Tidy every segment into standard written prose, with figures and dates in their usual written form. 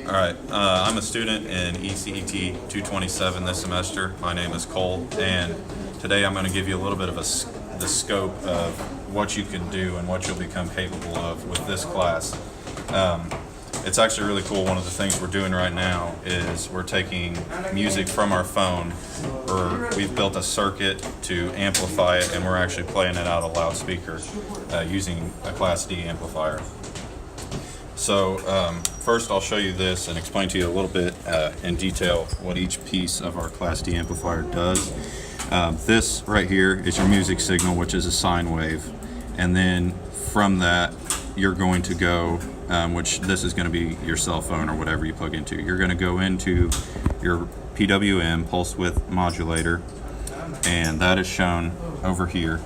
All right, I'm a student in ECET 227 this semester. My name is Cole, and today I'm going to give you a little bit of the scope of what you can do and what you'll become capable of with this class. It's actually really cool. One of the things we're doing right now is we're taking music from our phone, we've built a circuit to amplify it, and we're actually playing it out a loudspeaker using a Class D amplifier. So first I'll show you this and explain to you a little bit in detail what each piece of our Class D amplifier does. This right here is your music signal, which is a sine wave, and then from that you're going to go, which this is going to be your cell phone or whatever you plug into. You're going to go into your PWM, pulse width modulator, and that is shown over here,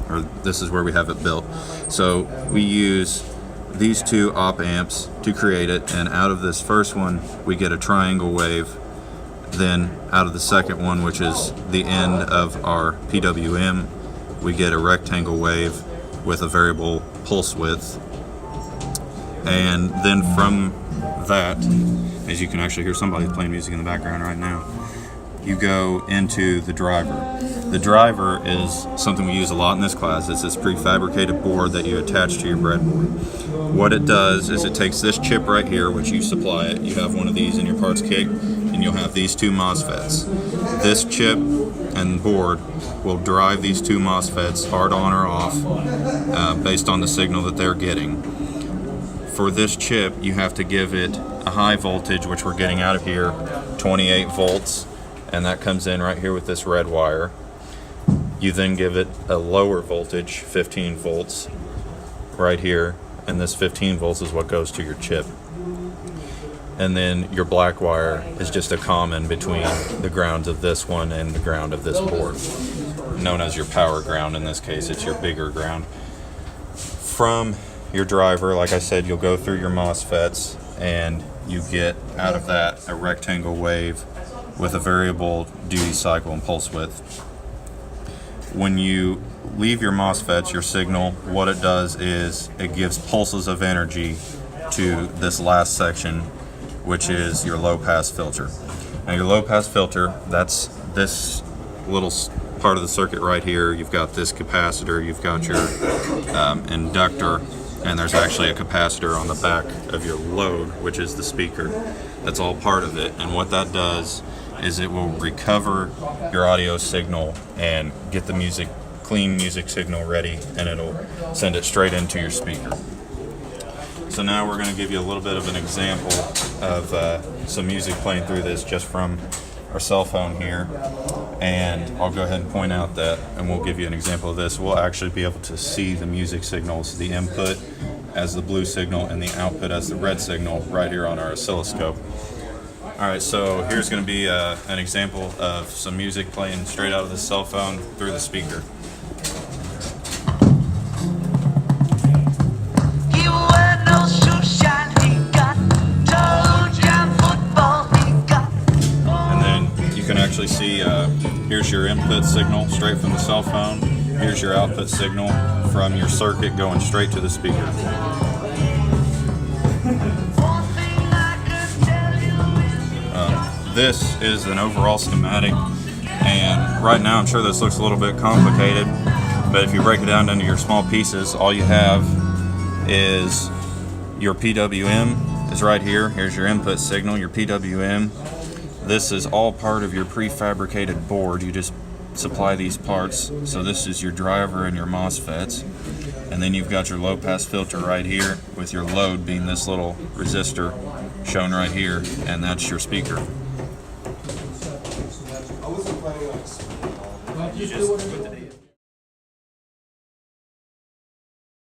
or this is where we have it built. So we use these two op amps to create it, and out of this first one we get a triangle wave. Then out of the second one, which is the end of our PWM, we get a rectangle wave with a variable pulse width. And then from that, as you can actually hear somebody playing music in the background right now, you go into the driver. The driver is something we use a lot in this class. It's this prefabricated board that you attach to your breadboard. What it does is it takes this chip right here, which you supply it. You have one of these in your parts kit, and you'll have these two MOSFETs. This chip and board will drive these two MOSFETs hard on or off based on the signal that they're getting. For this chip, you have to give it a high voltage, which we're getting out of here, 28 volts, and that comes in right here with this red wire. You then give it a lower voltage, 15 volts, right here, and this 15 volts is what goes to your chip. And then your black wire is just a common between the grounds of this one and the ground of this board, known as your power ground. In this case, it's your bigger ground. From your driver, like I said, you'll go through your MOSFETs, and you get out of that a rectangle wave with a variable duty cycle and pulse width. When you leave your MOSFETs, your signal, what it does is it gives pulses of energy to this last section, which is your low pass filter. Now your low pass filter, that's this little part of the circuit right here. You've got this capacitor, you've got your inductor, and there's actually a capacitor on the back of your load, which is the speaker. That's all part of it, and what that does is it will recover your audio signal and get the clean music signal ready, and it'll send it straight into your speaker. So now we're going to give you a little bit of an example of some music playing through this just from our cell phone here. And I'll go ahead and point out that, and we'll give you an example of this. We'll actually be able to see the music signals, the input as the blue signal and the output as the red signal right here on our oscilloscope. Alright, so here's going to be an example of some music playing straight out of the cell phone through the speaker. And then you can actually see here's your input signal straight from the cell phone. Here's your output signal from your circuit going straight to the speaker. This is an overall schematic, and right now I'm sure this looks a little bit complicated, but if you break it down into your small pieces, all you have is your PWM is right here. Here's your input signal, your PWM. This is all part of your prefabricated board. You just supply these parts. So this is your driver and your MOSFETs, and then you've got your low pass filter right here with your load being this little resistor shown right here, and that's your speaker. You just put the data.